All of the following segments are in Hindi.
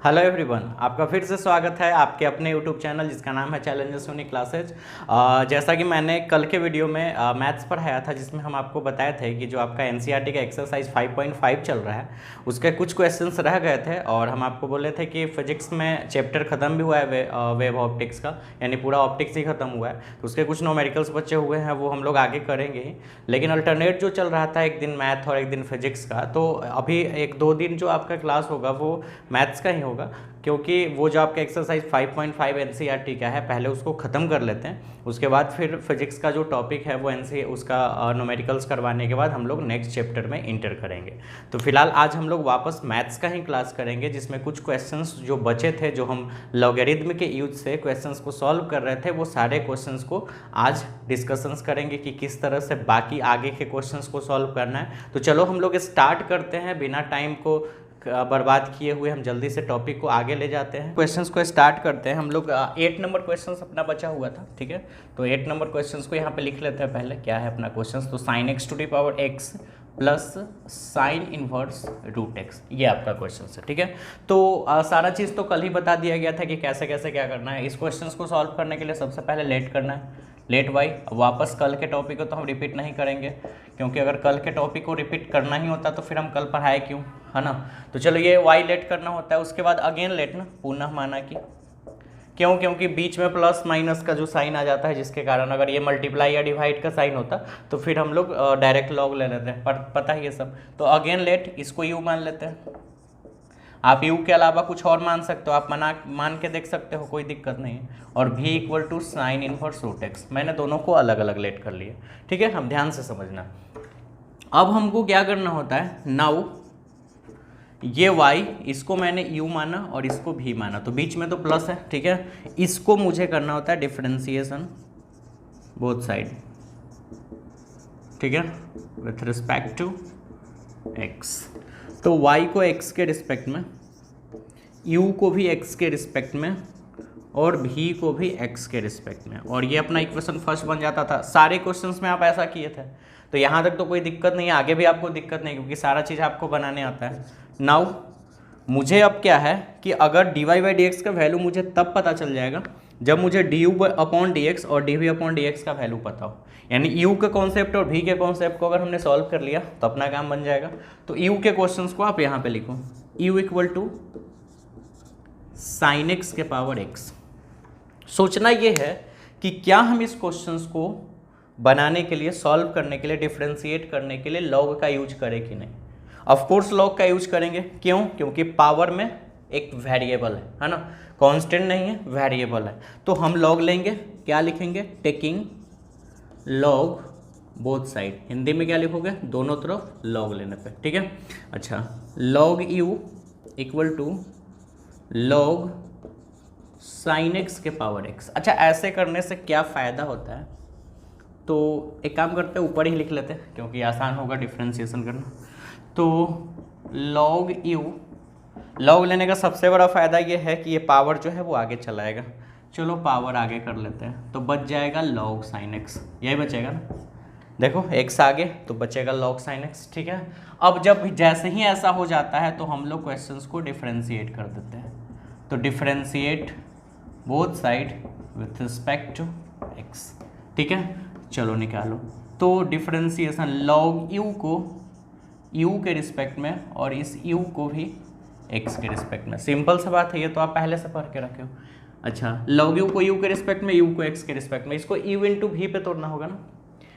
हेलो एवरीवन, आपका फिर से स्वागत है आपके अपने यूट्यूब चैनल जिसका नाम है चैलेंजेस यूनिक क्लासेज। जैसा कि मैंने कल के वीडियो में मैथ्स पढ़ाया था, जिसमें हम आपको बताए थे कि जो आपका एनसीईआरटी का एक्सरसाइज 5.5 चल रहा है उसके कुछ क्वेश्चंस रह गए थे और हम आपको बोले थे कि फिजिक्स में चैप्टर ख़त्म भी हुआ है वेव ऑप्टिक्स का, यानी पूरा ऑप्टिक्स ही ख़त्म हुआ है। तो उसके कुछ न्यूमेरिकल्स बचे हुए हैं, वो हम लोग आगे करेंगे ही। लेकिन अल्टरनेट जो चल रहा था, एक दिन मैथ और एक दिन फिजिक्स का, तो अभी 1-2 दिन जो आपका क्लास होगा वो मैथ्स का ही होगा, क्योंकि वो जो आपका एक्सरसाइज 5.5 एनसीईआरटी का है पहले उसको ख़त्म कर लेते हैं। उसके बाद फिर फिजिक्स का जो टॉपिक है वो उसका न्यूमेरिकल्स करवाने के बाद हम लोग नेक्स्ट चैप्टर में इंटर करेंगे। तो फिलहाल आज हम लोग वापस मैथ्स का ही क्लास करेंगे, जिसमें कुछ क्वेश्चंस जो बचे थे, जो हम लॉगरिथम के यूज से क्वेश्चंस को सॉल्व कर रहे थे, वो सारे क्वेश्चंस को आज डिस्कशंस करेंगे कि किस तरह से बाकी आगे के क्वेश्चंस को सॉल्व करना है। तो चलो हम लोग स्टार्ट करते हैं, बिना टाइम को बर्बाद किए हुए हम जल्दी से टॉपिक को आगे ले जाते हैं। क्वेश्चंस को स्टार्ट करते हैं। हम लोग 8 नंबर क्वेश्चंस अपना बचा हुआ था, ठीक है। तो 8 नंबर क्वेश्चंस को यहाँ पे लिख लेते हैं। पहले क्या है अपना क्वेश्चंस, तो sin x to the power x plus sine inverse root x, ये आपका क्वेश्चन है, ठीक है। तो सारा चीज़ तो कल ही बता दिया गया था कि कैसे कैसे क्या करना है। इस क्वेश्चन को सॉल्व करने के लिए सबसे पहले लेट करना है, लेट वाई। वापस कल के टॉपिक को तो हम रिपीट नहीं करेंगे, क्योंकि अगर कल के टॉपिक को रिपीट करना ही होता तो फिर हम कल पढ़ाए क्यों, है ना। तो चलो ये वाई लेट करना होता है, उसके बाद अगेन लेट ना, पुनः माना कि क्यों, क्योंकि बीच में प्लस माइनस का जो साइन आ जाता है, जिसके कारण अगर ये मल्टीप्लाई या डिवाइड का साइन होता तो फिर हम लोग डायरेक्ट लॉग ले लेते हैं, पर पता है ये सब। तो अगेन लेट, इसको यू मान लेते हैं। आप यू के अलावा कुछ और मान सकते हो, आप मान के देख सकते हो, कोई दिक्कत नहीं है। और v equal to sine inverse root x, मैंने दोनों को अलग अलग लेट कर लिया, ठीक है। हम ध्यान से समझना। अब हमको क्या करना होता है, नाउ ये y, इसको मैंने u माना और इसको v माना, तो बीच में तो प्लस है, ठीक है। इसको मुझे करना होता है डिफरेंशिएशन बोथ साइड, ठीक है, विथ रिस्पेक्ट टू x। तो y को x के रिस्पेक्ट में, u को भी x के रिस्पेक्ट में और v को भी x के रिस्पेक्ट में, और ये अपना इक्वेशन फर्स्ट बन जाता था। सारे क्वेश्चंस में आप ऐसा किए थे, तो यहाँ तक तो कोई दिक्कत नहीं है, आगे भी आपको दिक्कत नहीं, क्योंकि सारा चीज़ आपको बनाने आता है। नाउ मुझे अब क्या है कि अगर dy बाई डी एक्स का वैल्यू मुझे तब पता चल जाएगा जब मुझे du अपॉन डी एक्स और dv अपॉन डी एक्स का वैल्यू पता हो। यानी u के कॉन्सेप्ट और v के कॉन्सेप्ट को अगर हमने सॉल्व कर लिया तो अपना काम बन जाएगा। तो u के क्वेश्चंस को आप यहाँ पे लिखो, u equal to sine x के पावर x। सोचना ये है कि क्या हम इस क्वेश्चंस को बनाने के लिए, सॉल्व करने के लिए, डिफ्रेंशिएट करने के लिए लॉग का यूज करें कि नहीं। ऑफ कोर्स लॉग का यूज करेंगे, क्यों, क्योंकि पावर में एक वेरिएबल है ना, कांस्टेंट नहीं है, वेरिएबल है। तो हम लॉग लेंगे, क्या लिखेंगे, taking log both side. Hindi में क्या लिखोगे, दोनों तरफ लॉग लेने पे, ठीक है। अच्छा, log u equal to log sine x के पावर एक्स। अच्छा, ऐसे करने से क्या फ़ायदा होता है, तो एक काम करते हैं, ऊपर ही लिख लेते हैं, क्योंकि आसान होगा डिफ्रेंशिएशन करना। तो लॉग यू, लॉग लेने का सबसे बड़ा फ़ायदा ये है कि ये पावर जो है वो आगे चलाएगा। चलो पावर आगे कर लेते हैं, तो बच जाएगा लॉग साइन एक्स, यही बचेगा ना। देखो x आगे तो बचेगा लॉग साइन एक्स, ठीक है। अब जब जैसे ही ऐसा हो जाता है तो हम लोग क्वेश्चंस को डिफ्रेंशिएट कर देते हैं। तो differentiate both side with respect to x, ठीक है। चलो निकालो, तो डिफ्रेंशिएशन लॉग u को u के रिस्पेक्ट में और इस u को भी x के रिस्पेक्ट में। सिंपल सा बात है, ये तो आप पहले से पढ़ के रखे हो। अच्छा, लॉग u को u के रिस्पेक्ट में, u को x के रिस्पेक्ट में, इसको u इंटू v पे तोड़ना होगा ना।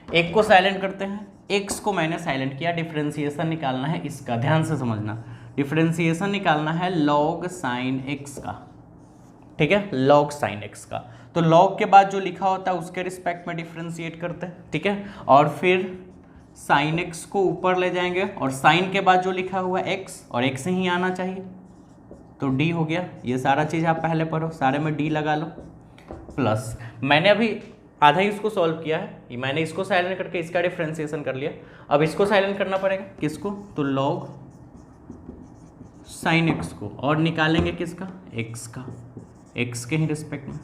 एक को साइलेंट करते हैं, x को मैंने साइलेंट किया, डिफरेंशिएशन निकालना है इसका, ध्यान से समझना। डिफरेंशिएशन निकालना है लॉग साइन x का, ठीक है, लॉग साइन x का। तो लॉग के बाद जो लिखा होता है उसके रिस्पेक्ट में डिफरेंशिएट करते हैं, ठीक है। और फिर साइन x को ऊपर ले जाएंगे, और साइन के बाद जो लिखा हुआ है x, और x ही आना चाहिए, तो d हो गया। ये सारा चीज़ आप पहले पढ़ो, सारे में d लगा लो, प्लस मैंने अभी आधा ही उसको सॉल्व किया है, मैंने इसको साइलेंट करके इसका डिफरेंशिएशन कर लिया। अब इसको साइलेंट करना पड़ेगा, किसको, तो लॉग साइन एक्स को, और निकालेंगे किसका, एक्स का, एक्स के ही रिस्पेक्ट में।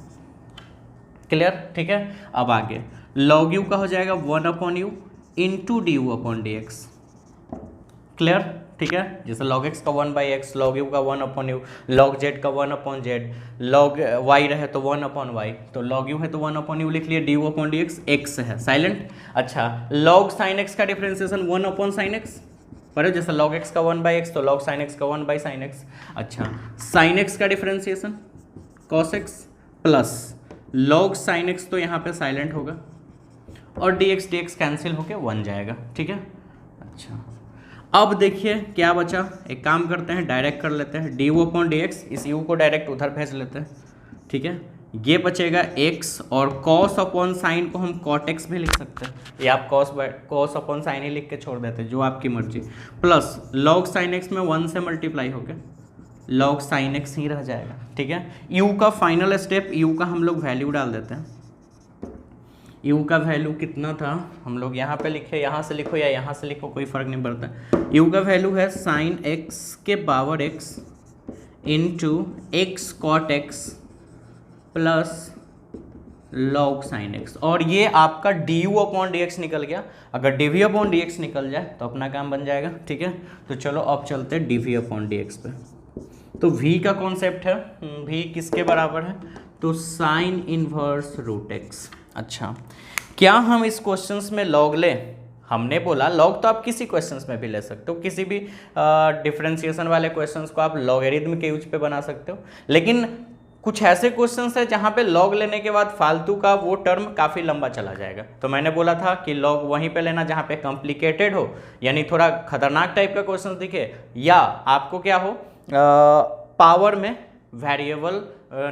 क्लियर, ठीक है। अब आगे लॉग यू का हो जाएगा 1 upon u into d you upon D x. Clear, ठीक है, जैसे log x का 1/x, log u का 1/u, log z का 1/z, log y रहे तो 1/y, तो log u है तो 1/u लिख लिए, du/dx x है साइलेंट। अच्छा, log sin x का डिफरेंशिएशन 1/sin x, पर जैसे log x का 1/x तो log sin x का 1/sin x। अच्छा, sin x का differentiation cos x plus log sin x तो यहाँ पे साइलेंट होगा और dx कैंसिल होके 1 जाएगा, ठीक है। अच्छा, अब देखिए क्या बचा, एक काम करते हैं डायरेक्ट कर लेते हैं, du/dx, इस u को डायरेक्ट उधर भेज लेते हैं, ठीक है। ये बचेगा x और cos/sin को हम cot x भी लिख सकते हैं, या आप cos/sin ही लिख के छोड़ देते हैं, जो आपकी मर्जी, प्लस log sin x में 1 से मल्टीप्लाई होके log sin x ही रह जाएगा, ठीक है। u का फाइनल स्टेप, u का हम लोग वैल्यू डाल देते हैं। u का वैल्यू कितना था, हम लोग यहाँ पे लिखे, यहाँ से लिखो या यहाँ से लिखो कोई फ़र्क नहीं पड़ता। u का वैल्यू है sin x के power x into x cot x plus log sin x, और ये आपका du/dx निकल गया। अगर dv/dx निकल जाए तो अपना काम बन जाएगा, ठीक है। तो चलो अब चलते हैं dv/dx पे। तो v का कॉन्सेप्ट है, v किसके बराबर है, तो साइन इनवर्स रूट x। अच्छा, क्या हम इस क्वेश्चंस में लॉग लें, हमने बोला लॉग तो आप किसी क्वेश्चंस में भी ले सकते हो, किसी भी डिफरेंशिएशन वाले क्वेश्चंस को आप लॉगरिथम के यूज पे बना सकते हो, लेकिन कुछ ऐसे क्वेश्चंस है जहाँ पे लॉग लेने के बाद फालतू का वो टर्म काफ़ी लंबा चला जाएगा। तो मैंने बोला था कि लॉग वहीं पे लेना जहाँ पे कॉम्प्लिकेटेड हो, यानी थोड़ा खतरनाक टाइप का क्वेश्चन दिखे, या आपको क्या हो, पावर में वेरिएबल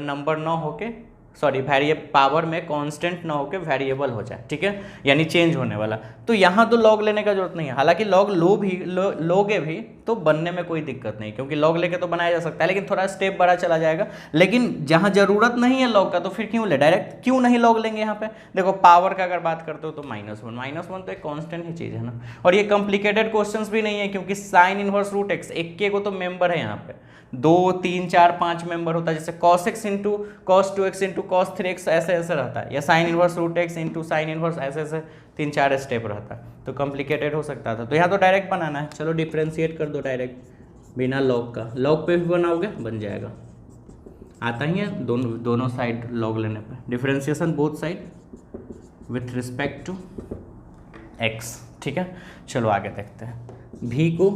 नंबर ना होके, सॉरी पावर में कांस्टेंट ना होके वेरिएबल हो जाए, ठीक है, यानी चेंज होने वाला। तो यहाँ तो लॉग लेने का जरूरत नहीं है, हालांकि लॉग लोगे भी तो बनने में कोई दिक्कत नहीं, क्योंकि लॉग लेके तो बनाया जा सकता है, लेकिन थोड़ा स्टेप बड़ा चला जाएगा। लेकिन जहाँ जरूरत नहीं है लॉग का तो फिर क्यों ले, डायरेक्ट क्यों नहीं लॉग लेंगे। यहाँ पे देखो पावर का अगर बात करते हो तो -1 तो एक कॉन्स्टेंट ही चीज़ है ना, और ये कॉम्प्लिकेटेड क्वेश्चन भी नहीं है, क्योंकि साइन इनवर्स रूट एक्स एक को तो मेंबर है यहाँ पे, 2 3 4 5 मेंबर होता है, जैसे cos x into cos 2x into cos 3x ऐसे ऐसे रहता है, या sine inverse root x into sine inverse ऐसे ऐसे 3-4 स्टेप रहता है, तो कॉम्प्लिकेटेड हो सकता था। तो यहाँ तो डायरेक्ट बनाना है, चलो डिफ्रेंशिएट कर दो डायरेक्ट बिना लॉग का, लॉग पे भी बनाओगे बन जाएगा, आता ही है दोनों साइड लॉग लेने पे, differentiation both side with respect to x, ठीक है। चलो आगे देखते हैं, v को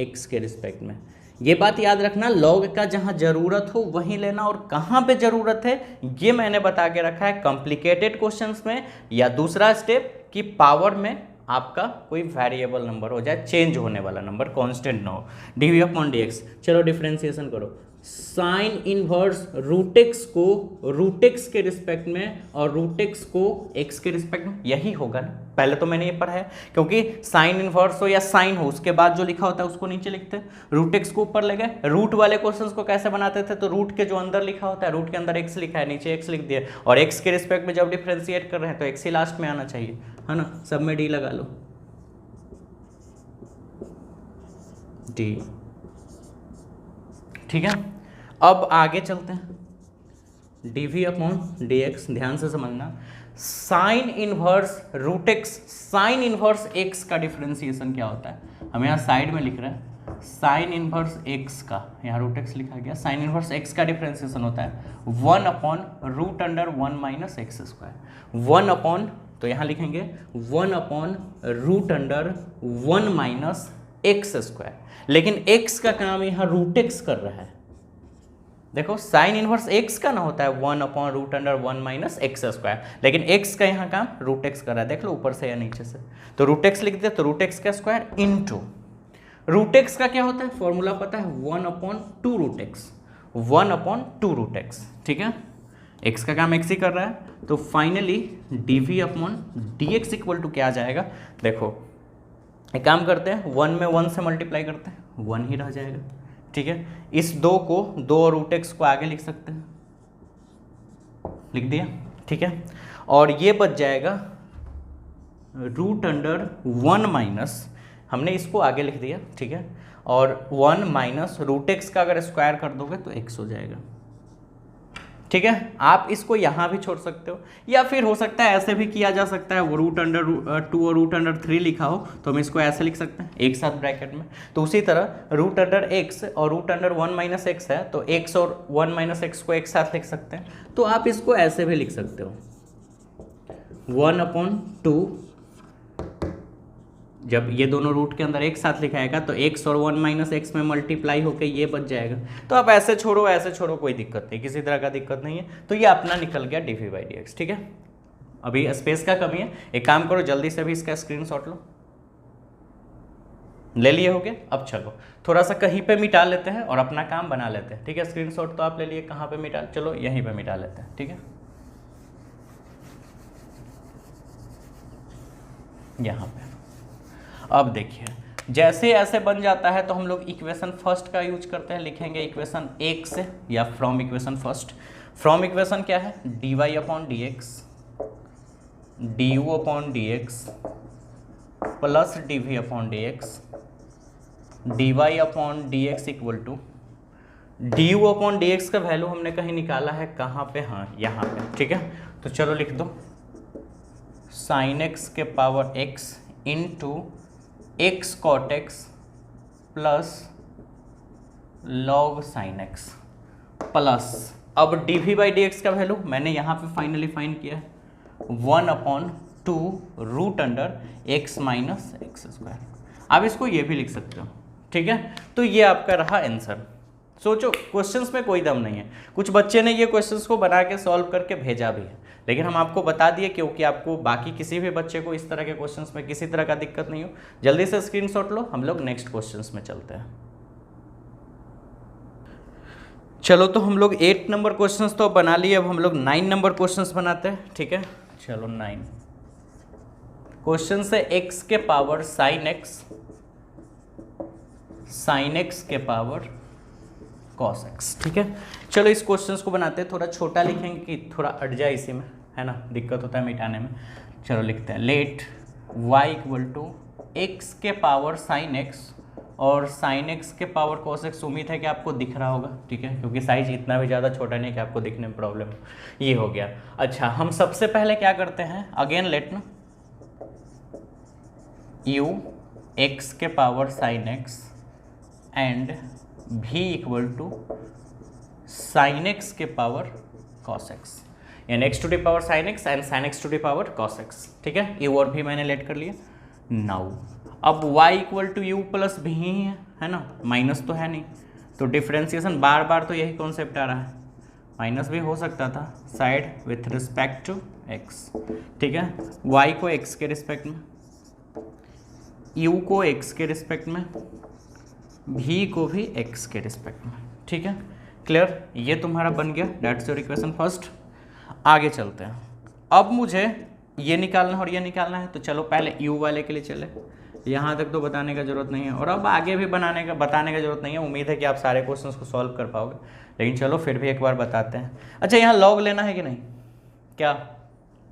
x के रिस्पेक्ट में। ये बात याद रखना, लॉग का जहां जरूरत हो वहीं लेना, और कहां पे जरूरत है ये मैंने बता के रखा है, कॉम्प्लिकेटेड क्वेश्चंस में, या दूसरा स्टेप कि पावर में आपका कोई वेरिएबल नंबर हो जाए, चेंज होने वाला नंबर, कांस्टेंट ना हो। dv/dx, चलो डिफरेंशिएशन करो, साइन इनवर्स रूट एक्स को रूट एक्स के रिस्पेक्ट में और रूट एक्स को एक्स के रिस्पेक्ट में, यही होगा ना, पहले तो मैंने ये पढ़ा है, क्योंकि साइन इनवर्स हो या साइन हो उसके बाद जो लिखा होता है उसको नीचे लिखते हैं, रूट एक्स को ऊपर ले गए। रूट वाले क्वेश्चंस को कैसे बनाते थे, तो रूट के जो अंदर लिखा होता है, रूट के अंदर एक्स लिखा है, नीचे एक्स लिख दिया, और एक्स के रिस्पेक्ट में जब डिफ्रेंशिएट कर रहे हैं तो एक्स ही लास्ट में आना चाहिए, है ना, सब में डी लगा लो, डी, ठीक है। अब आगे चलते हैं, dv/dx, ध्यान से समझना, sine inverse root x, sine inverse x का डिफरेंशिएशन क्या होता है, हम यहाँ साइड में लिख रहे हैं, साइन इनवर्स एक्स का, यहाँ रूट एक्स लिखा गया, साइन इनवर्स एक्स का डिफरेंशिएशन होता है 1/√1 - x², 1 तो यहाँ लिखेंगे 1/√1 - x², लेकिन x का काम यहाँ रूट एक्स कर रहा है। देखो साइन इनवर्स x का ना होता है 1/√1 - x², लेकिन x का यहाँ काम रूट एक्स कर रहा है, देख लो ऊपर से या नीचे से, तो रूट एक्स लिख दे, तो रूट एक्स का स्क्वायर इंटू रूट एक्स का क्या होता है, फॉर्मूला पता है, 1/2 रूट एक्स, 1/2 रूट एक्स, ठीक है, x का काम x ही कर रहा है। तो फाइनली dv/dx इक्वल टू क्या आ जाएगा, देखो एक काम करते हैं, 1 में 1 से मल्टीप्लाई करते हैं, 1 ही रह जाएगा, ठीक है। इस 2 को 2 और रूट एक्स को आगे लिख सकते हैं, लिख दिया, ठीक है, और ये बच जाएगा √1 हमने इसको आगे लिख दिया, ठीक है, और 1 - रूट एक्स का अगर स्क्वायर कर दोगे तो x हो जाएगा, ठीक है। आप इसको यहाँ भी छोड़ सकते हो, या फिर हो सकता है ऐसे भी किया जा सकता है, वो रूट अंडर 2 और रूट अंडर 3 लिखा हो तो हम इसको ऐसे लिख सकते हैं एक साथ ब्रैकेट में। तो उसी तरह रूट अंडर x और रूट अंडर 1 माइनस एक्स है, तो x और 1 माइनस एक्स को एक साथ लिख सकते हैं। तो आप इसको ऐसे भी लिख सकते हो 1/2, जब ये दोनों रूट के अंदर एक साथ लिखाएगा तो x और 1 माइनस एक्स में मल्टीप्लाई होकर ये बच जाएगा। तो आप ऐसे छोड़ो कोई दिक्कत नहीं, किसी तरह का दिक्कत नहीं है। तो ये अपना निकल गया dv/dx। ठीक है, अभी स्पेस का कमी है, एक काम करो जल्दी से भी इसका स्क्रीनशॉट लो। ले लिए हो गया। अब चलो थोड़ा सा कहीं पे मिटा लेते हैं और अपना काम बना लेते हैं। ठीक है, स्क्रीनशॉट तो आप ले लिए, कहाँ पे मिटा, चलो यहीं पे मिटा लेते हैं। ठीक है, यहाँ पे। अब देखिए जैसे ऐसे बन जाता है तो हम लोग इक्वेशन फर्स्ट का यूज करते हैं, लिखेंगे इक्वेशन 1 से या from equation first. From equation क्या है, dy/dx du/dx plus dv/dx dy/dx equal to du/dx का वैल्यू हमने कहीं निकाला है, कहाँ पे, हाँ यहाँ पे। ठीक है, तो चलो लिख दो sin x के power x into x cot x plus log sin x plus, अब dv/dx का वैल्यू मैंने यहाँ पे फाइनली फाइंड किया है 1/2 root under x minus x square. आप इसको ये भी लिख सकते हो। ठीक है, तो ये आपका रहा आंसर। सोचो क्वेश्चंस में कोई दम नहीं है, कुछ बच्चे ने ये क्वेश्चंस को बना के सॉल्व करके भेजा भी है, लेकिन हम आपको बता दिए क्योंकि आपको बाकी किसी भी बच्चे को इस तरह के क्वेश्चंस में किसी तरह का दिक्कत नहीं हो। जल्दी से स्क्रीनशॉट लो, हम लोग नेक्स्ट क्वेश्चंस में चलते हैं। चलो तो हम लोग 8 नंबर क्वेश्चंस तो बना लिए, अब हम लोग 9 नंबर क्वेश्चंस बनाते हैं। ठीक है, चलो 9 क्वेश्चन से x के पावर sin x के पावर cos x। ठीक है, चलो इस क्वेश्चन को बनाते हैं, थोड़ा छोटा लिखेंगे कि थोड़ा अट जाए इसी में, है ना, दिक्कत होता है मिटाने में। चलो लिखते हैं let y equal to x के पावर sin x और sin x के पावर cos x। उम्मीद है कि आपको दिख रहा होगा। ठीक है, क्योंकि साइज इतना भी ज़्यादा छोटा नहीं कि आपको दिखने में प्रॉब्लम हो। ये हो गया। अच्छा, हम सबसे पहले क्या करते हैं, अगेन लेट ना u x के power sin x and v equal to sin x के पावर cos x, यानी x to the power sin x and sin x to the power cos x। ठीक है, ये और भी मैंने लेट कर लिया। नाउ अब y equal to u plus भी ही है ना, माइनस तो है नहीं, तो डिफ्रेंसिएशन बार बार तो यही कॉन्सेप्ट आ रहा है, माइनस भी हो सकता था, side with respect to x। ठीक है, y को x के रिस्पेक्ट में, u को x के रिस्पेक्ट में, v को भी x के रिस्पेक्ट में। ठीक है, क्लियर, ये तुम्हारा बन गया, दैट्स योर इक्वेशन फर्स्ट। आगे चलते हैं, अब मुझे ये निकालना और ये निकालना है, तो चलो पहले u वाले के लिए चले। यहाँ तक तो बताने का जरूरत नहीं है, और अब आगे भी बताने का जरूरत नहीं है। उम्मीद है कि आप सारे क्वेश्चंस को सॉल्व कर पाओगे, लेकिन चलो फिर भी एक बार बताते हैं। अच्छा, यहाँ लॉग लेना है कि नहीं, क्या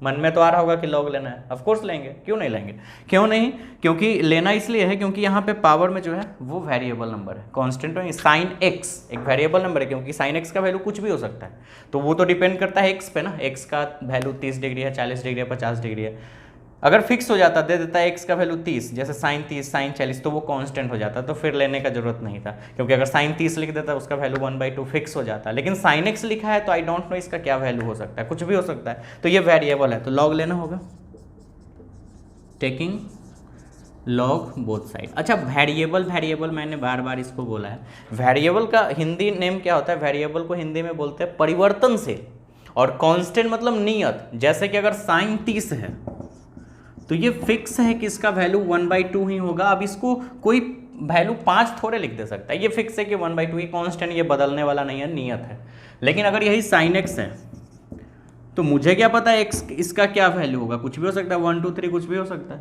मन में तो आ रहा होगा कि लॉग लेना है, ऑफ कोर्स लेंगे, क्यों नहीं लेंगे, क्यों नहीं, क्योंकि लेना इसलिए है क्योंकि यहाँ पे पावर में जो है वो वेरिएबल नंबर है, कांस्टेंट है। साइन एक्स एक वेरिएबल नंबर है, क्योंकि साइन एक्स का वैल्यू कुछ भी हो सकता है, तो वो तो डिपेंड करता है एक्स पे ना, एक्स का वैल्यू 30 डिग्री है, 40 डिग्री है, 50 डिग्री है। अगर फिक्स हो जाता, दे देता है एक्स का वैल्यू 30, जैसे साइन 30 साइन 40, तो वो कांस्टेंट हो जाता, तो फिर लेने का जरूरत नहीं था, क्योंकि अगर साइन 30 लिख देता उसका वैल्यू 1/2 फिक्स हो जाता। लेकिन साइन एक्स लिखा है तो आई डोंट नो इसका क्या वैल्यू हो सकता है, कुछ भी हो सकता है, तो ये वेरिएबल है, तो लॉग लेना होगा, टेकिंग लॉग बोथ साइड। अच्छा, वेरिएबल मैंने बार बार इसको बोला है, वेरिएबल का हिंदी नेम क्या होता है, वेरिएबल को हिंदी में बोलते हैं परिवर्तनशील, और कांस्टेंट मतलब नियत। जैसे कि अगर साइन 30 है तो ये फिक्स है कि इसका वैल्यू 1/2 ही होगा। अब इसको कोई वैल्यू 5 थोड़े लिख दे सकता है, ये फिक्स है कि 1/2, ये कांस्टेंट, ये बदलने वाला नहीं है, नियत है। लेकिन अगर यही साइन एक्स है तो मुझे क्या पता है एक्स इसका क्या वैल्यू होगा, कुछ भी हो सकता है, 1 2 3 कुछ भी हो सकता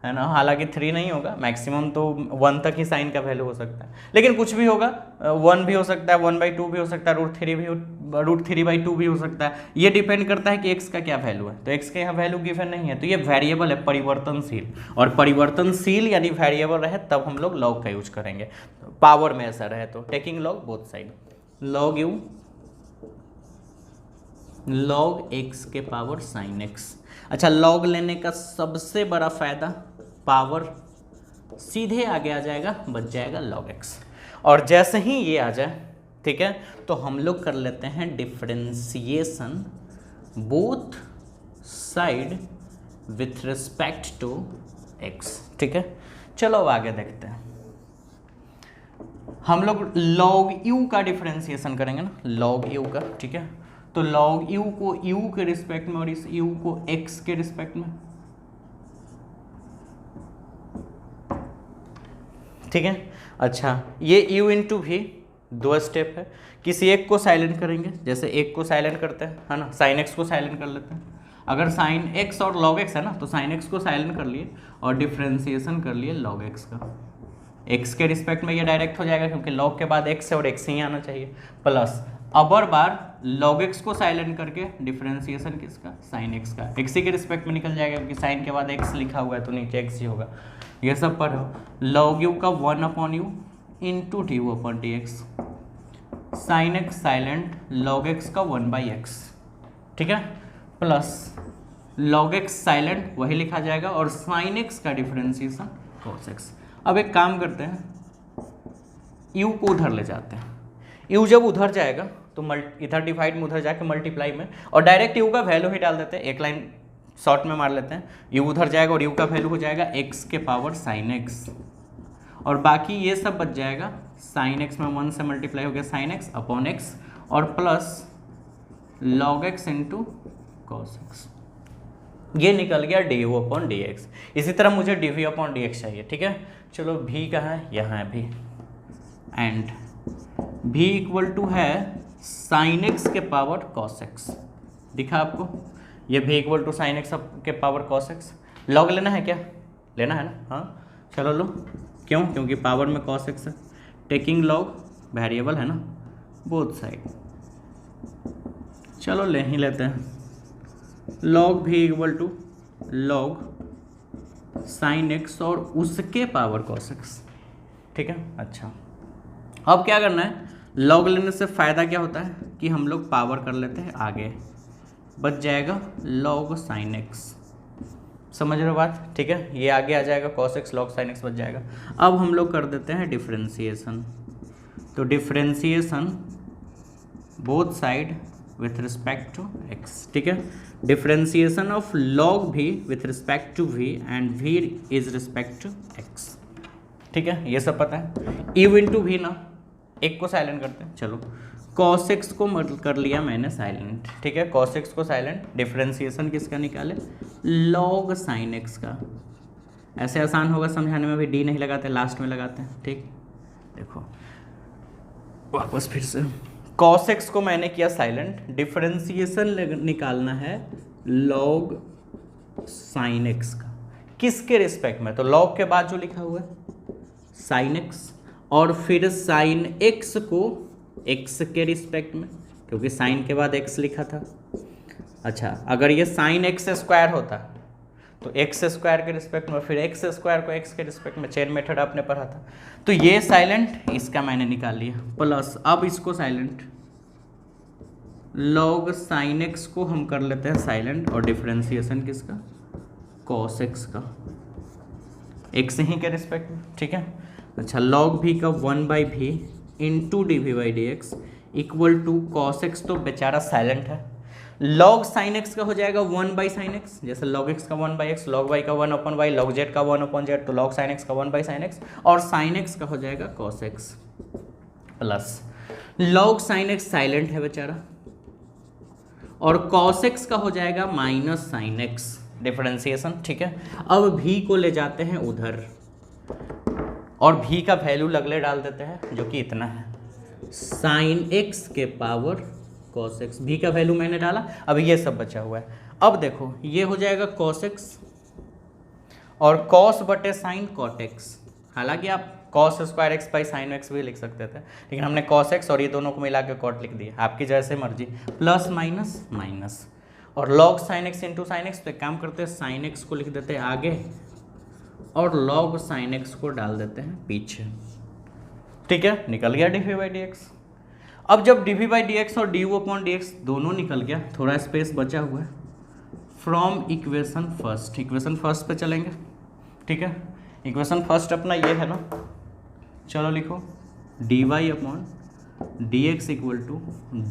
है ना। हालांकि 3 नहीं होगा, मैक्सिमम तो 1 तक ही साइन का वैल्यू हो सकता है, लेकिन कुछ भी होगा, 1 भी हो सकता है, 1/2 भी हो सकता है, √3/2 भी हो सकता है। ये डिपेंड करता है कि x का क्या वैल्यू है, तो x का यहाँ वैल्यू गिवन नहीं है, तो ये वेरिएबल है परिवर्तनशील, और परिवर्तनशील यानी वेरिएबल रहे तब हम लोग लॉग का यूज करेंगे, पावर में ऐसा रहे तो taking log both side, log you log x के पावर sin x। अच्छा, log लेने का सबसे बड़ा फायदा पावर सीधे आगे आ जाएगा, बच जाएगा log x। और जैसे ही ये आ जाए, ठीक है, तो हम लोग कर लेते हैं differentiation both side with respect to x। ठीक है, चलो अब आगे देखते हैं। हम लोग log u का डिफरेंशिएशन करेंगे ना, log u का। ठीक है, तो log u को u के रिस्पेक्ट में और इस u को x के रिस्पेक्ट में। ठीक है, अच्छा, ये u इंटू भी दो स्टेप है। किसी एक को साइलेंट करेंगे, जैसे एक को साइलेंट करते हैं, है ना, sin x को साइलेंट कर लेते हैं। अगर sin x और log x है ना, तो sin x को साइलेंट कर लिए और डिफरेंशिएशन कर लिए log x का। x के रिस्पेक्ट में ये डायरेक्ट हो जाएगा क्योंकि log के बाद x है और x ही आना चाहिए, प्लस अबर बार log x को साइलेंट करके डिफरेंशिएशन किसका, sin x का। x के रिस्पेक्ट में निकल जाएगा क्योंकि sin के बाद x लिखा हुआ है तो नीचे x ही होगा। ये सब पर हो log u का 1/u into du/dx, sin x silent, log x का 1/x। ठीक है, प्लस log x साइलेंट वही लिखा जाएगा और sin x का डिफरेंशिएशन cos x। अब एक काम करते हैं, u को उधर ले जाते हैं। u जब उधर जाएगा तो इधर डिवाइड में उधर जाके मल्टीप्लाई में, और डायरेक्ट u का वैल्यू ही डाल देते हैं, एक लाइन शॉर्ट में मार लेते हैं। u उधर जाएगा और u का वैल्यू हो जाएगा x के पावर sin x, और बाकी ये सब बच जाएगा sin x में 1 से मल्टीप्लाई हो गया sin x अपॉन x, और plus log x into cos x। ये निकल गया du/dx। इसी तरह मुझे dv/dx चाहिए। ठीक है, चलो v कहाँ है, यहाँ है v, and v equal to है sin x के पावर cos x। दिखा आपको, ये v equal to sin x के पावर cos x। log लेना है क्या, लेना है ना, हाँ चलो लो। क्यों, क्योंकि पावर में cos x है, टेकिंग log वेरिएबल है ना बोथ साइड। चलो ले ही लेते हैं, log v equal to log sin x और उसके पावर cos x। ठीक है, अच्छा, अब क्या करना है, log लेने से फ़ायदा क्या होता है कि हम लोग पावर कर लेते हैं आगे, बच जाएगा log sin x। समझ रहे हो बात, ठीक है, ये आगे आ जाएगा cos x log sin x बच जाएगा। अब हम लोग कर देते हैं डिफरेंशिएशन, तो differentiation both side with respect to x। ठीक है, differentiation of log v with respect to v and v is respect to x। ठीक है, ये सब पता है। u इंटू v ना, एक को साइलेंट करते हैं, चलो cos x को कर लिया मैंने साइलेंट। ठीक है, cos x को साइलेंट, डिफरेंशिएशन किसका निकाले, log sin x का। ऐसे आसान होगा समझाने में, भी डी नहीं लगाते, लास्ट में लगाते हैं। ठीक, देखो वापस फिर से, cos x को मैंने किया साइलेंट, डिफरेंशिएशन निकालना है log sin x का। किसके रिस्पेक्ट में, तो log के बाद जो लिखा हुआ है sin x, और फिर sin x को x के रिस्पेक्ट में, क्योंकि sin के बाद x लिखा था। अच्छा, अगर ये sin x स्क्वायर होता तो x स्क्वायर के रिस्पेक्ट में, फिर x स्क्वायर को x के रिस्पेक्ट में, चेन मेथड आपने पढ़ा था। तो ये साइलेंट, इसका मैंने निकाल लिया, प्लस अब इसको साइलेंट, log sin x को हम कर लेते हैं साइलेंट, और डिफरेंशिएशन किसका, cos x का, x ही के रिस्पेक्ट में। ठीक है, अच्छा, log v का 1/v into dv/dx equal to cos x, तो बेचारा साइलेंट है। log sin x का हो जाएगा 1/sin x, जैसे log x का 1/x, log y का 1/y, log z का 1/z, तो log sin x का 1/sin x, और sin x का हो जाएगा cos x, plus log sin x silent है बेचारा, और cos x का हो जाएगा माइनस sin x, डिफरेंशिएशन। ठीक है, अब v को ले जाते हैं उधर, और v का वैल्यू लगले डाल देते हैं, जो कि इतना है sin x के पावर cos x। v का वैल्यू मैंने डाला, अब ये सब बचा हुआ है। अब देखो, ये हो जाएगा cos x और cos बटे sin cot x। हालांकि आप cos square x by sine x भी लिख सकते थे, लेकिन हमने cos x और ये दोनों को मिला के cot लिख दिया, आपकी जैसे मर्जी, प्लस माइनस माइनस, और log sin x into sine x. तो एक काम करते हैं, sin x को लिख देते हैं आगे और log sin x को डाल देते हैं पीछे। ठीक है, निकल गया dv/dx। अब जब D V by D X और D you upon D X दोनों निकल गया, थोड़ा स्पेस बचा हुआ है, फ्रॉम इक्वेशन फर्स्ट पे चलेंगे, ठीक है। इक्वेशन फर्स्ट अपना ये है ना, चलो लिखो D Y upon D x equal to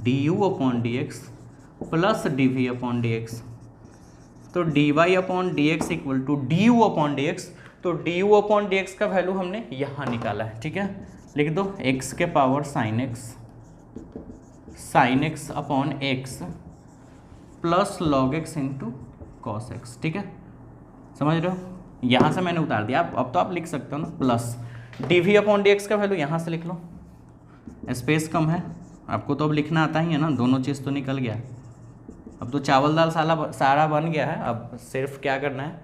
D you upon D X plus D we upon D X. तो D Y upon D x equal to D you upon D X, तो D you upon D x का वैल्यू हमने यहाँ निकाला है, ठीक है। लिख दो एक्स के power sine x upon x plus log x into cos x, ठीक है, समझ रहे हो। यहाँ से मैंने उतार दिया, अब तो आप लिख सकते हो ना, plus D we upon D x का वैल्यू यहाँ से लिख लो, स्पेस कम है, आपको तो अब लिखना आता ही है ना, दोनों चीज़ तो निकल गया, अब तो चावल दाल सारा बन गया है, अब सिर्फ क्या करना है,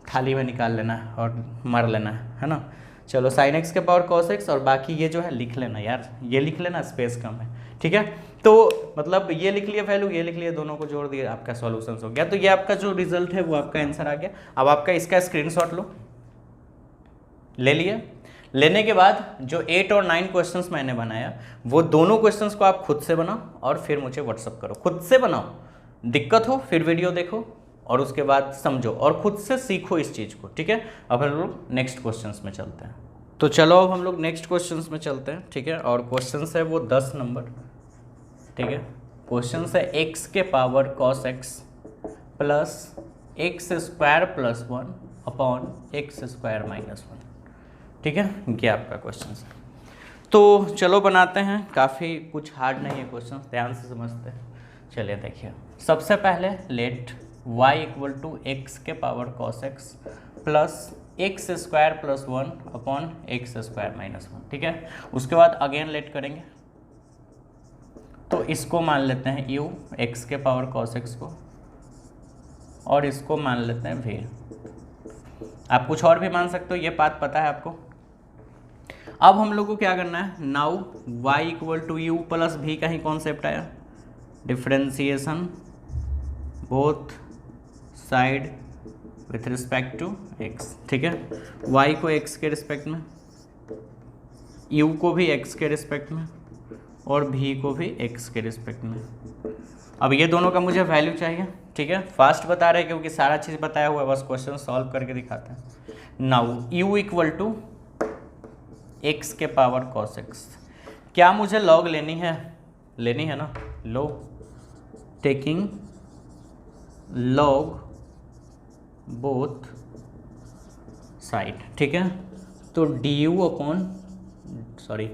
थाली में निकाल लेना है और मर लेना है ना। चलो साइन एक्स के पावर कॉस एक्स, और बाकी ये जो है लिख लेना यार, ये लिख लेना, स्पेस कम है, ठीक है। तो मतलब ये लिख लिया वैल्यू, ये लिख लिया, दोनों को जोड़ दिया, आपका सॉल्यूशन हो गया। तो ये आपका जो रिजल्ट है वो आपका आंसर आ गया। अब आपका इसका स्क्रीनशॉट लो, ले लिया। लेने के बाद जो 8 और 9 क्वेश्चंस मैंने बनाया, वो दोनों क्वेश्चंस को आप खुद से बनाओ और फिर मुझे व्हाट्सअप करो। खुद से बनाओ, दिक्कत हो फिर वीडियो देखो और उसके बाद समझो और खुद से सीखो इस चीज़ को, ठीक है। अब हम लोग नेक्स्ट क्वेश्चंस में चलते हैं। तो चलो अब हम लोग नेक्स्ट क्वेश्चंस में चलते हैं, ठीक है। और क्वेश्चंस है वो 10 नंबर, ठीक है। क्वेश्चंस है एक्स के power cos X plus X square plus 1 upon X square minus 1, ठीक है। ये आपका क्वेश्चन है। तो चलो बनाते हैं, काफ़ी कुछ हार्ड नहीं है क्वेश्चन, ध्यान से समझते हैं। चलिए देखिए, सबसे पहले let y equal to x के power cos X plus X square plus 1 upon X square minus 1, ठीक है। उसके बाद अगेन लेट करेंगे, तो इसको मान लेते हैं u एक्स के पावर कॉस एक्स को, और इसको मान लेते हैं v। आप कुछ और भी मान सकते हो, ये बात पता है आपको। अब हम लोग को क्या करना है, now y equal to u plus v का ही कॉन्सेप्ट आया, differentiation both side with respect to x, ठीक है। y को x के रिस्पेक्ट में, u को भी x के रिस्पेक्ट में, और v को भी x के रिस्पेक्ट में। अब ये दोनों का मुझे वैल्यू चाहिए, ठीक है। फास्ट बता रहे हैं क्योंकि सारा चीज़ बताया हुआ है, बस क्वेश्चन सॉल्व करके दिखाते हैं। Now u equal to x के पावर कॉस एक्स, क्या मुझे लॉग लेनी है ना, लो टेकिंग लॉग बोथ साइड, ठीक है। तो D you upon, sorry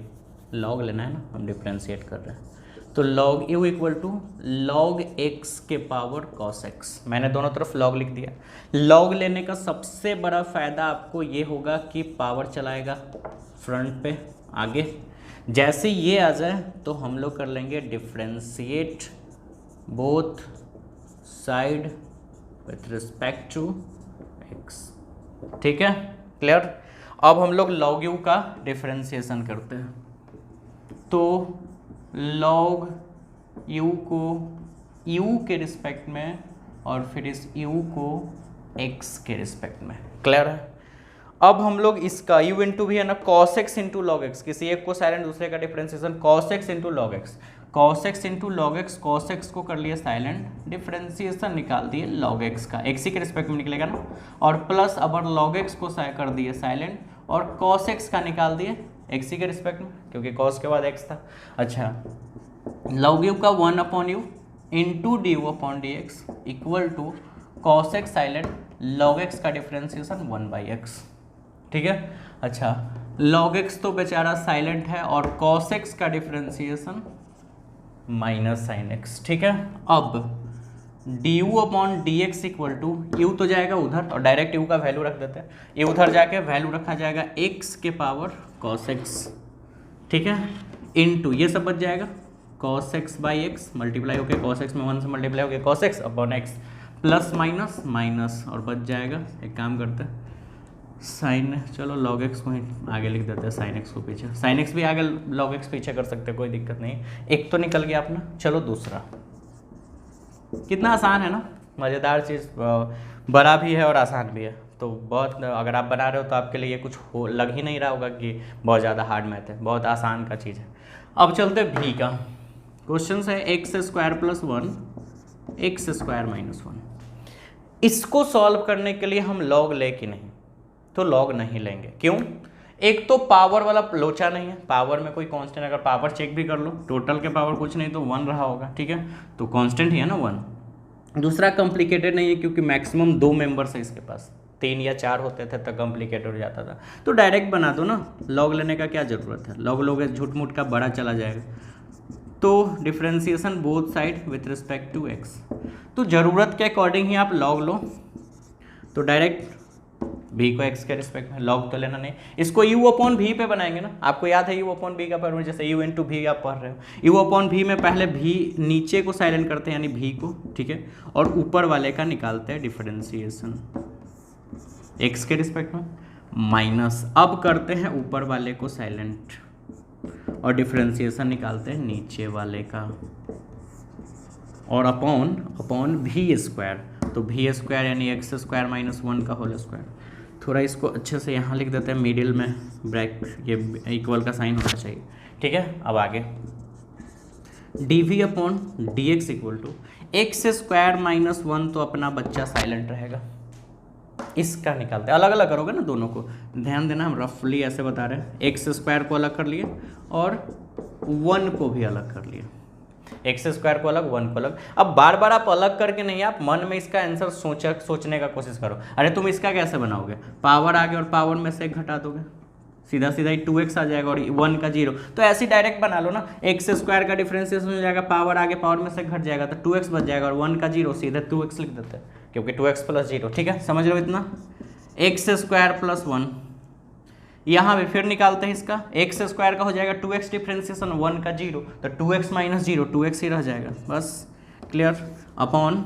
log लेना है ना, हम डिफ्रेंशिएट कर रहे हैं, तो log u equal to log x के पावर कॉस एक्स। मैंने दोनों तरफ लॉग लिख दिया। लॉग लेने का सबसे बड़ा फायदा आपको ये होगा कि पावर चलाएगा फ्रंट पे आगे, जैसे ये आ जाए तो हम लोग कर लेंगे differentiate both side with respect to x, ठीक है, क्लियर। अब हम लोग लॉग यू का डिफ्रेंशिएशन करते हैं, तो लॉग यू को यू के रिस्पेक्ट में और फिर इस यू को एक्स के रिस्पेक्ट में, क्लियर है। अब हम लोग इसका u इंटू भी है ना, cos x into log x, किसी एक को साइलेंट दूसरे का differentiation cos x into log x, cos x into log x, cos x को कर लिया साइलेंट, डिफ्रेंशिएशन निकाल दिए log x का, x के रिस्पेक्ट में निकलेगा ना, और प्लस अबर log x को कर दिए साइलेंट, और cos x का निकाल दिए x के रिस्पेक्ट में, क्योंकि cos के बाद x था। अच्छा, log u का 1 upon u into d you upon D x equal to cos x silent log x का डिफ्रेंशिएशन 1/x, ठीक है। अच्छा, log x तो बेचारा साइलेंट है और cos x का डिफ्रेंशिएशन माइनस साइन x, ठीक है। अब d you upon D x equal to u तो जाएगा उधर और डायरेक्ट यू का वैल्यू रख देते हैं, ये उधर जाके वैल्यू रखा जाएगा x के पावर cos x, ठीक है, इनटू ये सब बच जाएगा cos x by x multiply होके cos x में 1 से मल्टीप्लाई होके cos x upon x plus minus minus, और बच जाएगा, एक काम करते हैं साइन, चलो log x को ही आगे लिख देते हैं, साइन x को पीछे, साइन x भी आगे log x पीछे कर सकते हैं, कोई दिक्कत नहीं। एक तो निकल गया अपना। चलो दूसरा, कितना आसान है ना, मज़ेदार चीज़, बड़ा भी है और आसान भी है। तो बहुत, अगर आप बना रहे हो तो आपके लिए कुछ लग ही नहीं रहा होगा कि बहुत ज़्यादा हार्ड मैथ है, बहुत आसान का चीज़ है। अब चलते भी का, क्वेश्चन है x square plus 1 x square minus 1। इसको सॉल्व करने के लिए हम लॉग ले कि नहीं, तो लॉग नहीं लेंगे। क्यों? एक तो पावर वाला लोचा नहीं है, पावर में कोई कांस्टेंट, अगर पावर चेक भी कर लो टोटल के पावर कुछ नहीं तो 1 रहा होगा, ठीक है, तो कांस्टेंट ही है ना 1। दूसरा कॉम्प्लिकेटेड नहीं है क्योंकि मैक्सिमम 2 मेंबर्स है इसके पास, 3 या 4 होते थे तो कॉम्प्लिकेटेड हो जाता था, तो डायरेक्ट बना दो ना, लॉग लेने का क्या ज़रूरत है, लॉग लोगे झूठ मूठ का बड़ा चला जाएगा। तो differentiation both side with respect to x, तो ज़रूरत के अकॉर्डिंग ही आप लॉग लो, तो डायरेक्ट v को x के रिस्पेक्ट में लॉग तो लेना नहीं, इसको u अपॉन v पे बनाएंगे ना, आपको याद है u अपॉन v का फॉर्मूला, जैसे u इंटू v आप पढ़ रहे हो, u अपॉन v में पहले v नीचे को साइलेंट करते हैं यानी v को, ठीक है, और ऊपर वाले का निकालते हैं डिफरेंशिएशन x के रिस्पेक्ट में माइनस, अब करते हैं ऊपर वाले को साइलेंट और डिफरेंशिएशन निकालते हैं नीचे वाले का, और अपॉन वी स्क्वायर, तो वी स्क्वायर यानी एक्स स्क्वायर माइनस 1 का होल स्क्वायर। थोड़ा इसको अच्छे से यहाँ लिख देते हैं, मिडिल में ब्रैकेट ये इक्वल का साइन होना चाहिए, ठीक है। अब आगे d we upon D x equal to x square minus 1, तो अपना बच्चा साइलेंट रहेगा, इसका निकालते हैं, अलग अलग करोगे ना दोनों को, ध्यान देना, हम रफली ऐसे बता रहे हैं, एक्स स्क्वायर को अलग कर लिए और 1 को भी अलग कर लिए, एक्स स्क्वायर को अलग 1 को अलग। अब बार बार आप अलग करके नहीं, आप मन में इसका आंसर सोचने का कोशिश करो। अरे तुम इसका कैसे बनाओगे, पावर आगे और पावर में से 1 घटा दोगे, सीधा सीधा ही 2x आ जाएगा और 1 का 0, तो ऐसे डायरेक्ट बना लो ना, एक्स स्क्वायर का डिफरेंशिएशन हो जाएगा, पावर आगे पावर में से घट जाएगा तो 2x बच जाएगा और 1 का 0 सीधे 2x लिख देते हैं क्योंकि 2x प्लस 0, ठीक है, समझ लो इतना। एक्स स्क्वायर प्लस 1, यहाँ भी फिर निकालते हैं इसका, एक्स स्क्वायर का हो जाएगा 2x डिफरेंशिएशन 1 का 0, तो 2x माइनस 0 2x ही रह जाएगा, बस clear, upon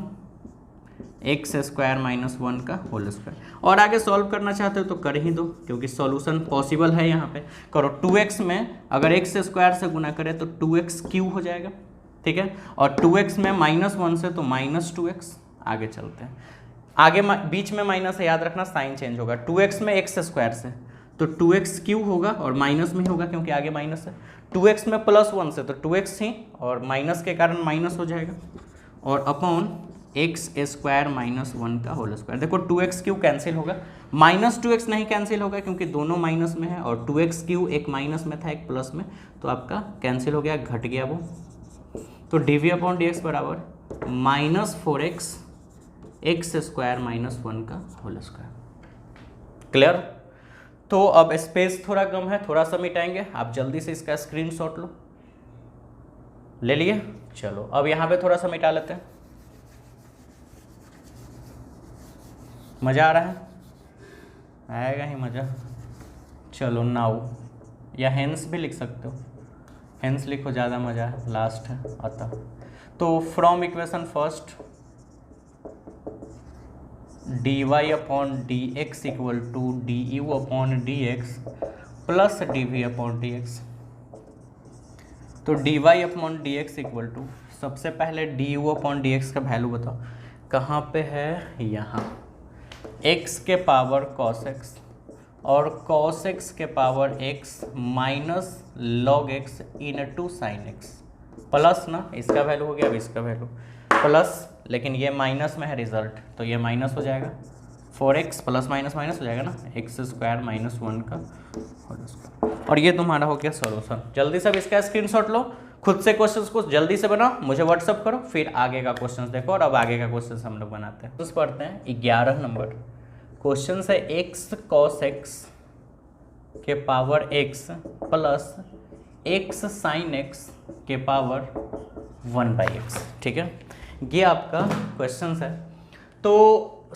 X square minus 1 का होल स्क्वायर। और आगे सॉल्व करना चाहते हो तो कर ही दो क्योंकि सॉल्यूशन पॉसिबल है, यहाँ पे करो, 2x में अगर एक्स स्क्वायर से गुना करें तो 2x क्यूब हो जाएगा, ठीक है, और 2x में माइनस 1 से तो माइनस 2x। आगे चलते हैं, आगे बीच में माइनस है, याद रखना साइन चेंज होगा, 2x में एक्स स्क्वायर से तो 2x क्यूब होगा और माइनस में ही होगा क्योंकि आगे माइनस है, 2x में प्लस 1 से तो 2x ही और माइनस के कारण माइनस हो जाएगा, और अपॉन एक्स स्क्वायर माइनस 1 का होल स्क्वायर। देखो 2x क्यूब कैंसिल होगा, माइनस 2x नहीं कैंसिल होगा क्योंकि दोनों माइनस में है, और 2x क्यूब एक माइनस में था एक प्लस में, तो आपका कैंसिल हो गया, घट गया वो, तो D we upon D X बराबर minus 4x X square minus 1 का होल स्क्वायर। क्लियर? तो अब स्पेस थोड़ा कम है, थोड़ा सा मिटाएंगे, आप जल्दी से इसका स्क्रीनशॉट लो, ले लिए, चलो अब यहाँ पे थोड़ा सा मिटा लेते हैं, मज़ा आ रहा है, आएगा ही मज़ा। चलो नाउ, या हेंस भी लिख सकते हो, हेंस लिखो ज़्यादा मज़ा है, लास्ट है अतः। तो from equation first D Y upon D x equal to D you upon D X plus D we upon D X, तो D Y upon D x equal to, सबसे पहले D you upon D x का वैल्यू बताओ, कहाँ पे है, यहाँ, x के पावर cos x और cos x के power x minus log x into sine x, plus ना, इसका वैल्यू हो गया, अब इसका वैल्यू प्लस, लेकिन ये माइनस में है रिजल्ट तो ये माइनस हो जाएगा, 4x प्लस माइनस माइनस हो जाएगा ना, एक्स स्क्वायर माइनस 1 का होल स्क्वायर, और ये तुम्हारा हो गया सॉल्यूशन। जल्दी से अब इसका स्क्रीनशॉट लो, खुद से क्वेश्चंस को जल्दी से बनाओ, मुझे व्हाट्सअप करो, फिर आगे का क्वेश्चंस देखो, और अब आगे का क्वेश्चंस हम लोग बनाते हैं। तो पढ़ते हैं 11 नंबर क्वेश्चन है, x cos x के power x plus x sin x के पावर 1/x, ठीक है, ये आपका क्वेश्चन है। तो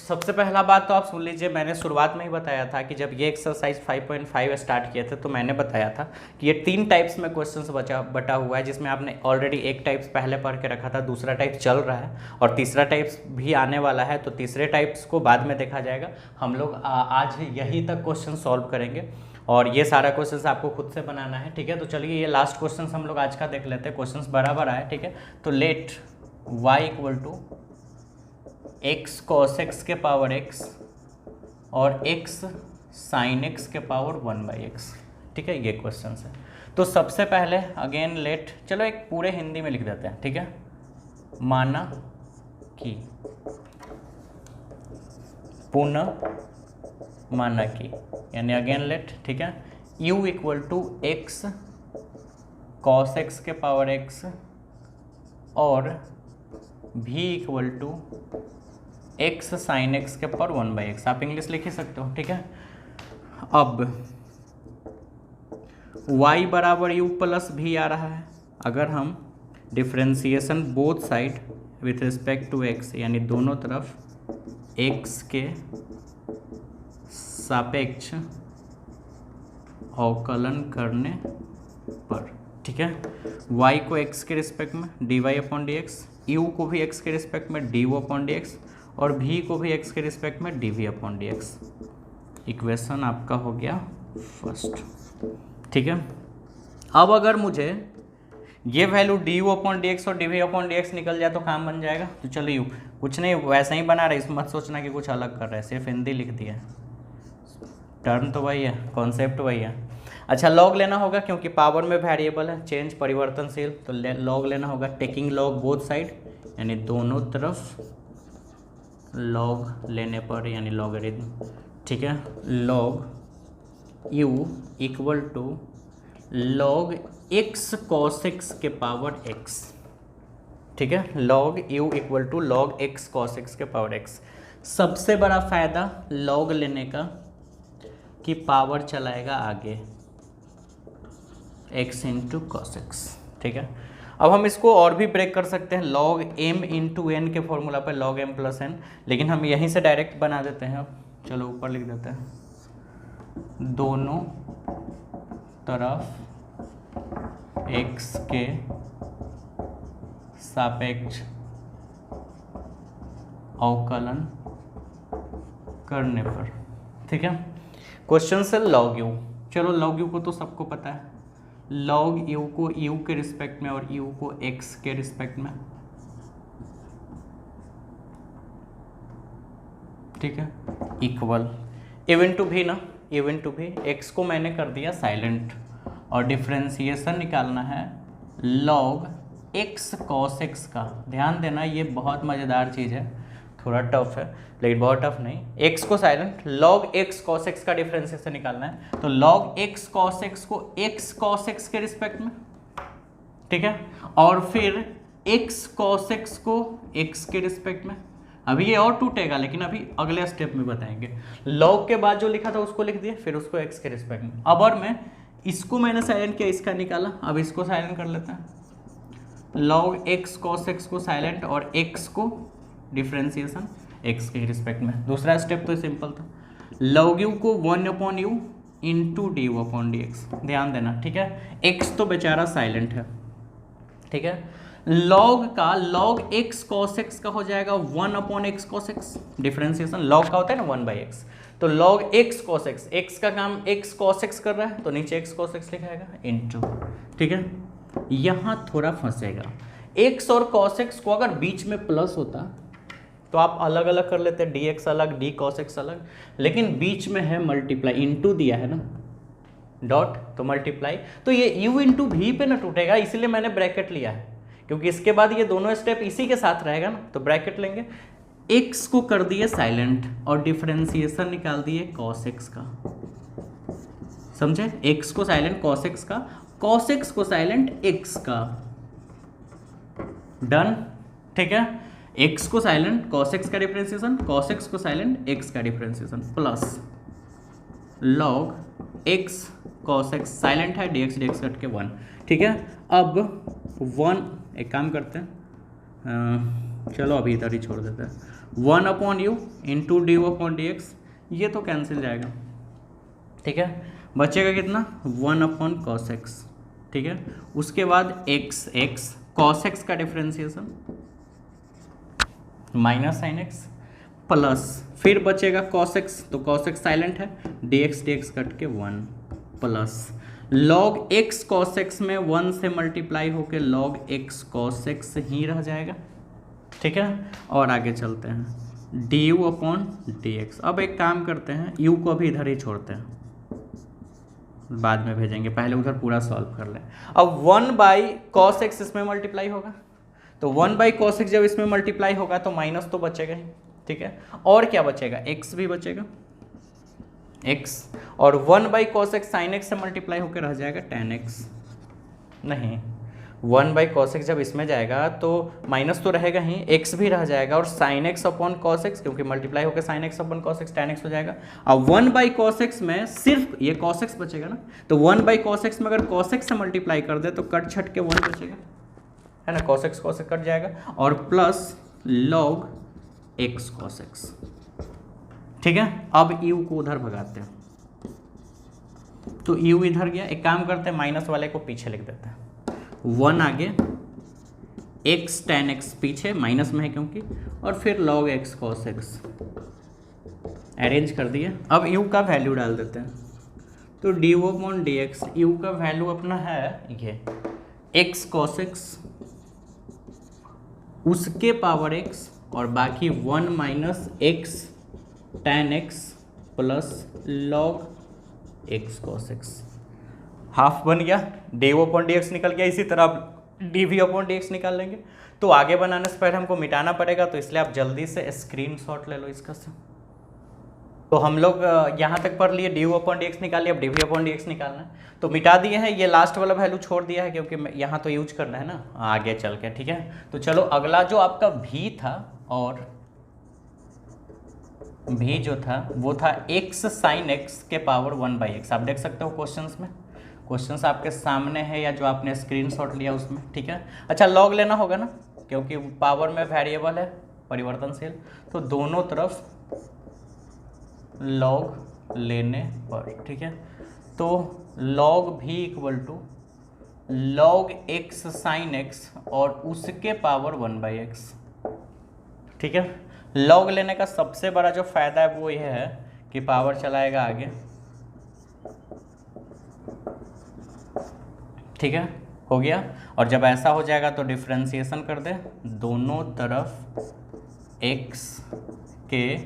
सबसे पहला बात तो आप सुन लीजिए, मैंने शुरुआत में ही बताया था कि जब ये एक्सरसाइज 5.5 स्टार्ट किए थे तो मैंने बताया था कि ये 3 टाइप्स में क्वेश्चंस बटा हुआ है, जिसमें आपने ऑलरेडी एक टाइप्स पहले पढ़ के रखा था, दूसरा टाइप चल रहा है और तीसरा टाइप्स भी आने वाला है, तो तीसरे टाइप्स को बाद में देखा जाएगा। हम लोग आज यही तक क्वेश्चन सॉल्व करेंगे और ये सारा क्वेश्चन आपको खुद से बनाना है, ठीक है। तो चलिए ये लास्ट क्वेश्चन हम लोग आज का देख लेते हैं, क्वेश्चन बराबर आए, ठीक है। तो let y equal to x cos x के पावर x और x sin x के पावर 1/x, ठीक है, ये क्वेश्चन है। तो सबसे पहले अगेन लेट, चलो एक पूरे हिंदी में लिख देते हैं, ठीक है। माना कि, पुनः माना कि, यानी अगेन लेट, ठीक है। u equal to x cos x के पावर एक्स और v equal to x sine x के पावर 1/x, आप इंग्लिश लिख ही सकते हो, ठीक है। अब y बराबर u प्लस भी आ रहा है। अगर हम differentiation both side with respect to x, यानी दोनों तरफ x के सापेक्ष अवकलन करने पर, ठीक है, y को x के रिस्पेक्ट में dy/dx, u को भी x के रिस्पेक्ट में du/dx और v को भी x के रिस्पेक्ट में dv/dx। इक्वेशन आपका हो गया फर्स्ट, ठीक है। अब अगर मुझे ये वैल्यू du/dx और dv/dx निकल जाए तो काम बन जाएगा। तो चलिए कुछ नहीं, वैसा ही बना रहे, इसमें मत सोचना कि कुछ अलग कर रहे हैं, सिर्फ हिंदी लिख दिया है, टर्म तो वही है, कॉन्सेप्ट वही है। अच्छा, लॉग लेना होगा क्योंकि पावर में वेरिएबल है, चेंज परिवर्तनशील, तो लॉग लेना होगा। टेकिंग लॉग बोथ साइड, यानी दोनों तरफ लॉग लेने पर, यानी लॉगरिथम, ठीक है। Log u equal to log x कॉस x के पावर x, ठीक है। Log u equal to log x कॉस x के पावर x। सबसे बड़ा फायदा लॉग लेने का कि पावर चलाएगा आगे, x इंटू कॉस एक्स, ठीक है। अब हम इसको और भी ब्रेक कर सकते हैं, log m इंटू एन के फॉर्मूला पर log m प्लस n, लेकिन हम यहीं से डायरेक्ट बना देते हैं। अब चलो ऊपर लिख देते हैं, दोनों तरफ x के सापेक्ष अवकलन करने पर, ठीक है। क्वेश्चन से log u, चलो log u को तो सबको पता है, log u को u के रिस्पेक्ट में और u को x के रिस्पेक्ट में, ठीक है, इक्वल u इंटू भी ना, u इंटू भी, x को मैंने कर दिया साइलेंट और डिफ्रेंसिएशन निकालना है log x cos x का। ध्यान देना, ये बहुत मज़ेदार चीज़ है, थोड़ा टफ है लेकिन बहुत टफ नहीं। x को silent, log x cos x का डिफरेंशिएशन निकालना है, तो log x cos x को x cos x के रिस्पेक्ट में, ठीक है, और फिर x cos x को x के रिस्पेक्ट में। अभी ये और टूटेगा लेकिन अभी अगले स्टेप में बताएंगे। log के बाद जो लिखा था उसको लिख दिया, फिर उसको x के रिस्पेक्ट में। अब और मैं इसको मैंने साइलेंट किया, इसका निकाला, अब इसको साइलेंट कर लेते हैं। log x cos x को साइलेंट और x को डिफ्रेंसिएशन x के रिस्पेक्ट में। दूसरा स्टेप तो सिंपल था, log u को 1/u इंटू du/dx। ध्यान देना, ठीक है, x तो बेचारा साइलेंट है, ठीक है। log का log x cos x का हो जाएगा 1/x cos x, differentiation log का होता है ना 1/x, तो log x cos x, x का काम x cos x कर रहा है तो नीचे x cos x लिखाएगा इंटू, ठीक है। यहाँ थोड़ा फंसेगा, x और cos x को अगर बीच में प्लस होता तो आप अलग अलग कर लेते, dx अलग, d cos x अलग, लेकिन बीच में है मल्टीप्लाई, इंटू दिया है ना, डॉट, तो मल्टीप्लाई, तो ये u इंटू भी पे ना टूटेगा, इसलिए मैंने ब्रैकेट लिया है, क्योंकि इसके बाद ये दोनों स्टेप इसी के साथ रहेगा ना, तो ब्रैकेट लेंगे। x को कर दिए साइलेंट और डिफरेंशिएशन निकाल दिए cos x का, समझे, x को साइलेंट cos x का, cos x को साइलेंट x का, डन, ठीक है। x को साइलेंट cos x का डिफरेंशिएशन, cos x को साइलेंट x का differentiation, plus log x cos x silent है, dx dx कट के 1, ठीक है। अब 1, एक काम करते हैं, चलो अभी इधर ही छोड़ देते हैं, 1/u इंटू du/dx, ये तो कैंसिल जाएगा, ठीक है, बचेगा कितना 1/cos x, ठीक है। उसके बाद x cos x का differentiation minus sine x, plus फिर बचेगा cos x, तो cos x साइलेंट है, dx dx कट के 1, plus log x cos x में 1 से मल्टीप्लाई होके log x cos x ही रह जाएगा, ठीक है। और आगे चलते हैं, du/dx। अब एक काम करते हैं, u को भी इधर ही छोड़ते हैं, बाद में भेजेंगे, पहले उधर पूरा सॉल्व कर लें। अब 1/cos x इसमें मल्टीप्लाई होगा, तो 1/cos x जब इसमें मल्टीप्लाई होगा तो माइनस तो बचेगा ही, ठीक है। और क्या बचेगा, x भी बचेगा, x, और 1/cos x sin x से मल्टीप्लाई होकर रह जाएगा tan x। नहीं, 1/cos x जब इसमें जाएगा तो माइनस तो रहेगा ही, x भी रह जाएगा, और sin x upon cos x, क्योंकि मल्टीप्लाई होकर sin x upon cos x tan x हो जाएगा। अब 1/cos x में सिर्फ ये cos x बचेगा ना, तो 1/cos x में अगर cos x से मल्टीप्लाई कर दे तो कट छट के 1 बचेगा, है ना, cos x कट जाएगा, और plus log x cos x, ठीक है। अब u को उधर भगाते हैं, तो u इधर गया, एक काम करते हैं माइनस वाले को पीछे लिख देते हैं, 1 आगे, x tan x पीछे माइनस में है क्योंकि, और फिर log x cos x arrange कर दिए। अब u का वैल्यू डाल देते हैं, तो du/dx, u का वैल्यू अपना है ये x cos x, उसके पावर x, और बाकी 1 minus x tan x plus log x cos x, half बन गया, du/dx निकल गया। इसी तरह आप dv/dx निकाल लेंगे। तो आगे बनाने से पहले हमको मिटाना पड़ेगा, तो इसलिए आप जल्दी से स्क्रीनशॉट ले लो इसका से। तो हम लोग यहाँ तक पढ़ लिए, du/dx निकाल लिया, अब dv/dx निकालना है, तो मिटा दिए हैं, ये लास्ट वाला वैल्यू छोड़ दिया है क्योंकि यहाँ तो यूज करना है ना आगे चल के, ठीक है। तो चलो अगला जो आपका v था, और v जो था वो था x sin x के पावर 1/x। आप देख सकते हो क्वेश्चंस में, क्वेश्चंस आपके सामने है या जो आपने स्क्रीनशॉट लिया उसमें, ठीक है। अच्छा, लॉग लेना होगा ना, क्योंकि पावर में वेरिएबल है परिवर्तनशील, तो दोनों तरफ लॉग लेने पर, ठीक है। तो log v equal to log x sin x और उसके पावर 1/x, ठीक है। लॉग लेने का सबसे बड़ा जो फायदा है वो यह है कि पावर चलाएगा आगे, ठीक है, हो गया। और जब ऐसा हो जाएगा तो डिफ्रेंसिएशन कर दे, दोनों तरफ x के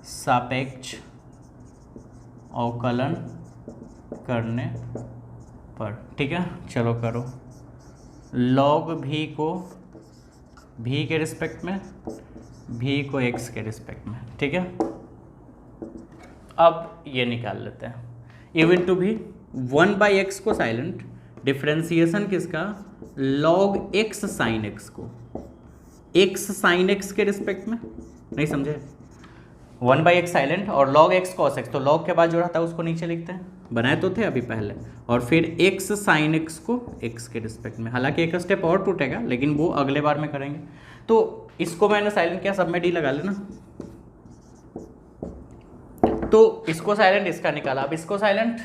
सापेक्ष अवकलन करने पर, ठीक है। चलो करो, log v को v के रिस्पेक्ट में, v को x के रिस्पेक्ट में, ठीक है। अब ये निकाल लेते हैं, u इंटू भी 1/x को साइलेंट, डिफ्रेंसिएशन किसका, log x sin x को x sin x के रिस्पेक्ट में, नहीं समझे, 1/x साइलेंट और log x cos x, तो log के बाद जो रहता है उसको नीचे लिखते हैं, बनाए तो थे अभी पहले, और फिर x sin x को x के रिस्पेक्ट में। हालांकि एक स्टेप और टूटेगा लेकिन वो अगले बार में करेंगे। तो इसको मैंने साइलेंट किया, सब में डी लगा लेना, तो इसको साइलेंट, इसका निकाला, अब इसको साइलेंट,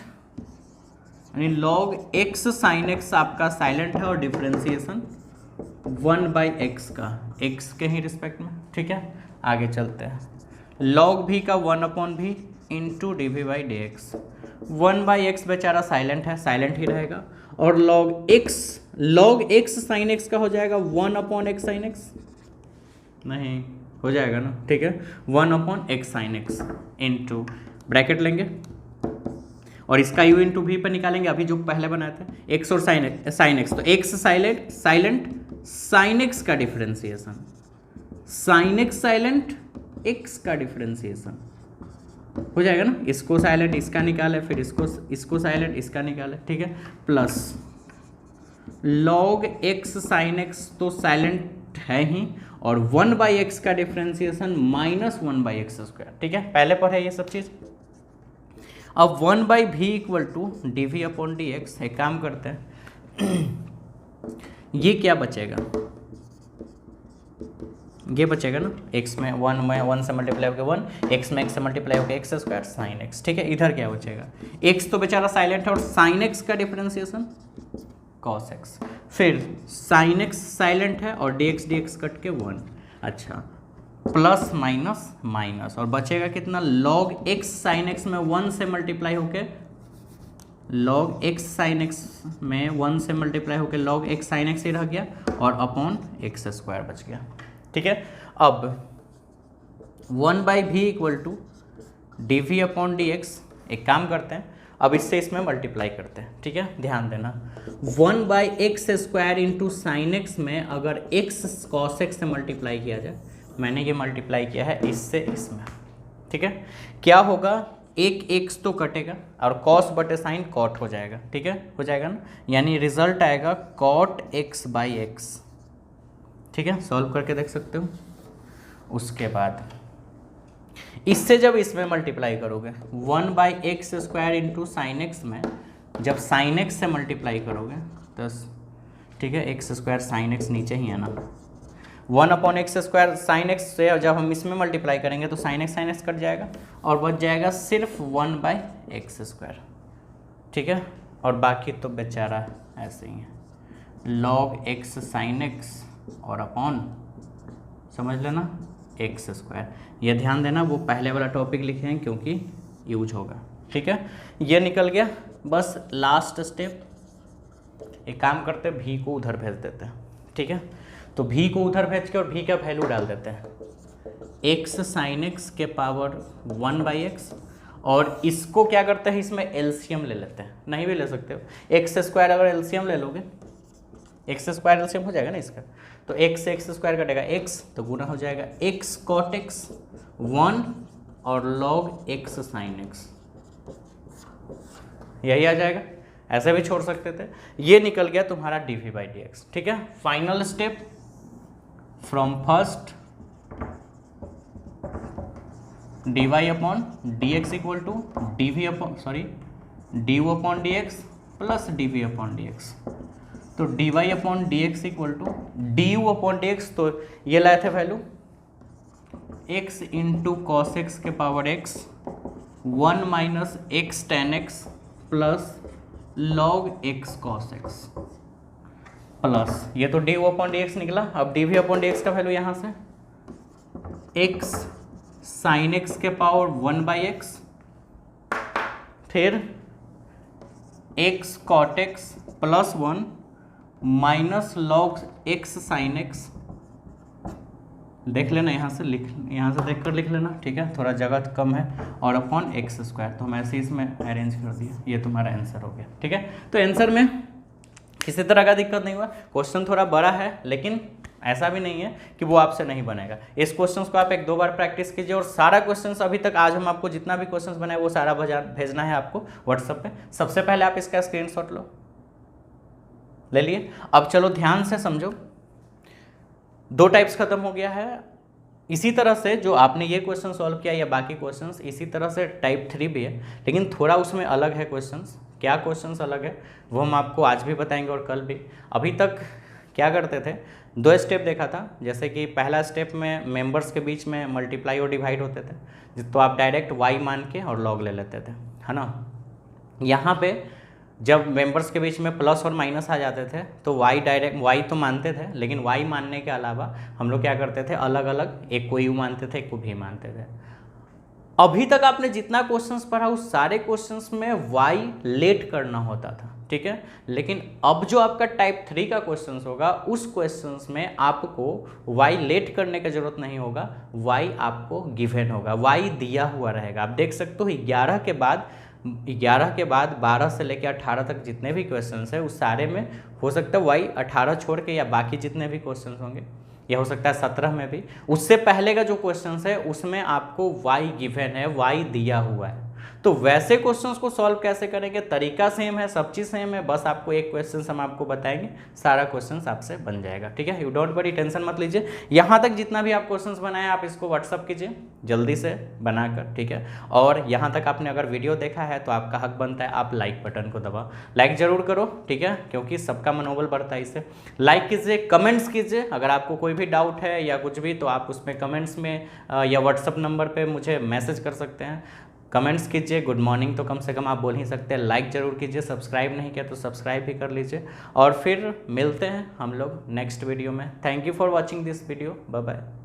यानी log x sin x आपका साइलेंट है, और डिफ्रेंसिएशन 1/x का x के ही रिस्पेक्ट में, ठीक है। आगे चलते हैं, log v का 1/v इंटू dv/dx, 1/x बेचारा साइलेंट है, साइलेंट ही रहेगा, और log x sin x का हो जाएगा 1/x sin x, नहीं हो जाएगा ना, ठीक है, 1/x sin x into bracket लेंगे, और इसका u इंटू v पर निकालेंगे, अभी जो पहले बनाए थे x और sin x, तो x साइलेंट sin x का differentiation, sin x silent x का डिफ्रेंसिएशन हो जाएगा ना, इसको साइलेंट इसका निकाले, फिर इसको साइलेंट इसका निकाले, ठीक है, plus log x sin x तो साइलेंट है ही, और 1/x का डिफ्रेंसिएशन माइनस 1/x², ठीक है, पहले पर है ये सब चीज़। अब 1/v इक्वल टू dv/dx, एक काम करते हैं, ये क्या बचेगा, ये बचेगा ना, x में 1 से मल्टीप्लाई होकर 1, x में x से मल्टीप्लाई होकर x² sin x, ठीक है। इधर क्या बचेगा, x तो बेचारा साइलेंट है, और sin x का डिफ्रेंसिएशन cos x, फिर sin x साइलेंट है और dx कट के 1, अच्छा, प्लस माइनस माइनस, और बचेगा कितना, log x sin x में 1 से मल्टीप्लाई होके, log x sin x में 1 से मल्टीप्लाई होके log x sin x ही रह गया, और अपॉन x² बच गया, ठीक है। अब 1/v इक्वल टू dv/dx, एक काम करते हैं, अब इससे इसमें मल्टीप्लाई करते हैं, ठीक है, ध्यान देना। 1/x² इंटू साइन एक्स में अगर x cos x से मल्टीप्लाई किया जाए, मैंने ये मल्टीप्लाई किया है इससे इसमें, ठीक है, क्या होगा, एक x तो कटेगा और cos बटे साइन cot हो जाएगा, ठीक है, हो जाएगा ना, यानी रिजल्ट आएगा cot x/x, ठीक है, सॉल्व करके देख सकते हो। उसके बाद इससे जब इसमें मल्टीप्लाई करोगे 1/x² इंटू साइन एक्स में जब साइन एक्स से मल्टीप्लाई करोगे तो ठीक है, x² साइन एक्स नीचे ही है ना, 1/x² साइन एक्स से जब हम इसमें मल्टीप्लाई करेंगे तो साइन एक्स कट जाएगा और बच जाएगा सिर्फ 1/x², ठीक है, और बाकी तो बेचारा ऐसे ही है, log x साइन एक्स और अपॉन समझ लेना x²। ये ध्यान देना, वो पहले वाला टॉपिक लिखे हैं क्योंकि यूज होगा, ठीक है, ये निकल गया। बस लास्ट स्टेप, एक काम करते हैं, भी को उधर भेज देते हैं, ठीक है, तो भी को उधर भेज के और भी का वैल्यू डाल देते हैं, x साइन एक्स के पावर 1/x, और इसको क्या करते हैं, इसमें एलसीएम ले लेते हैं, नहीं भी ले सकते हो, x² अगर एलसीएम ले लोगे, x² एलसीएम हो जाएगा ना इसका, तो x से x² कटेगा x तो गुना हो जाएगा x cot x 1 और log x sin x, यही आ जाएगा, ऐसे भी छोड़ सकते थे। ये निकल गया तुम्हारा dv/dx, ठीक है। Final step, from first dy/dx equal to du/dx plus dv/dx, तो dy/dx इक्वल टू du/dx, तो ये लाए थे value x into cos x के power x 1 minus x tan x plus log x cos x plus ये तो du/dx निकला। अब dv/dx का वैल्यू यहाँ से x साइन x के पावर 1/x, फिर x cot x plus 1 minus log x sine x, देख लेना यहाँ से देख कर लिख लेना, ठीक है, थोड़ा जगह कम है, और अपॉन x², तो हम ऐसे इसमें अरेंज कर दिए, ये तुम्हारा आंसर हो गया, ठीक है। तो आंसर में किसी तरह का दिक्कत नहीं हुआ, क्वेश्चन थोड़ा बड़ा है लेकिन ऐसा भी नहीं है कि वो आपसे नहीं बनेगा। इस क्वेश्चंस को आप 1-2 बार प्रैक्टिस कीजिए, और सारा क्वेश्चंस अभी तक आज हम आपको जितना भी क्वेश्चंस बनाए वो सारा भेजना है आपको व्हाट्सएप पे। सबसे पहले आप इसका स्क्रीनशॉट लो, ले लिए। अब चलो ध्यान से समझो, 2 टाइप्स खत्म हो गया है। इसी तरह से जो आपने ये क्वेश्चन सॉल्व किया या बाकी क्वेश्चंस, इसी तरह से टाइप 3 भी है, लेकिन थोड़ा उसमें अलग है क्वेश्चंस। क्या क्वेश्चंस अलग है वो हम आपको आज भी बताएंगे और कल भी। अभी तक क्या करते थे, 2 स्टेप देखा था, जैसे कि पहला स्टेप में मेंबर्स के बीच में मल्टीप्लाई और डिवाइड होते थे, तो आप डायरेक्ट y मान के और log ले लेते थे, है ना। यहाँ पे जब मेंबर्स के बीच में प्लस और माइनस आ जाते थे तो y तो मानते थे, लेकिन y मानने के अलावा हम लोग क्या करते थे, अलग अलग, एक को u मानते थे, एक को v मानते थे। अभी तक आपने जितना क्वेश्चंस पढ़ा उस सारे क्वेश्चंस में y लेट करना होता था, ठीक है, लेकिन अब जो आपका टाइप 3 का क्वेश्चंस होगा उस क्वेश्चंस में आपको y लेट करने की जरूरत नहीं होगा, y आपको गिवन होगा, y दिया हुआ रहेगा। आप देख सकते हो 11 के बाद 12 से लेकर 18 तक जितने भी क्वेश्चंस है उस सारे में हो सकता है y 18 छोड़ के या बाकी जितने भी क्वेश्चंस होंगे, यह हो सकता है 17 में भी, उससे पहले का जो क्वेश्चंस है उसमें आपको y गिवन है, y दिया हुआ है। तो वैसे क्वेश्चंस को सॉल्व कैसे करेंगे, तरीका सेम है, सब चीज़ सेम है, बस आपको एक क्वेश्चन हम आपको बताएंगे, सारा क्वेश्चंस आपसे बन जाएगा, ठीक है। यू डोंट वरी, टेंशन मत लीजिए। यहाँ तक जितना भी आप क्वेश्चंस बनाए आप इसको व्हाट्सअप कीजिए जल्दी से बनाकर, ठीक है। और यहाँ तक आपने अगर वीडियो देखा है तो आपका हक बनता है आप लाइक बटन को दबाओ, लाइक जरूर करो, ठीक है, क्योंकि सबका मनोबल बढ़ता है इससे। लाइक कीजिए, कमेंट्स कीजिए, अगर आपको कोई भी डाउट है या कुछ भी तो आप उसमें कमेंट्स में या व्हाट्सअप नंबर पर मुझे मैसेज कर सकते हैं। कमेंट्स कीजिए, गुड मॉर्निंग तो कम से कम आप बोल ही सकते हैं, लाइक ज़रूर कीजिए, सब्सक्राइब नहीं किया तो सब्सक्राइब भी कर लीजिए, और फिर मिलते हैं हम लोग नेक्स्ट वीडियो में। Thank you for watching this video, bye bye.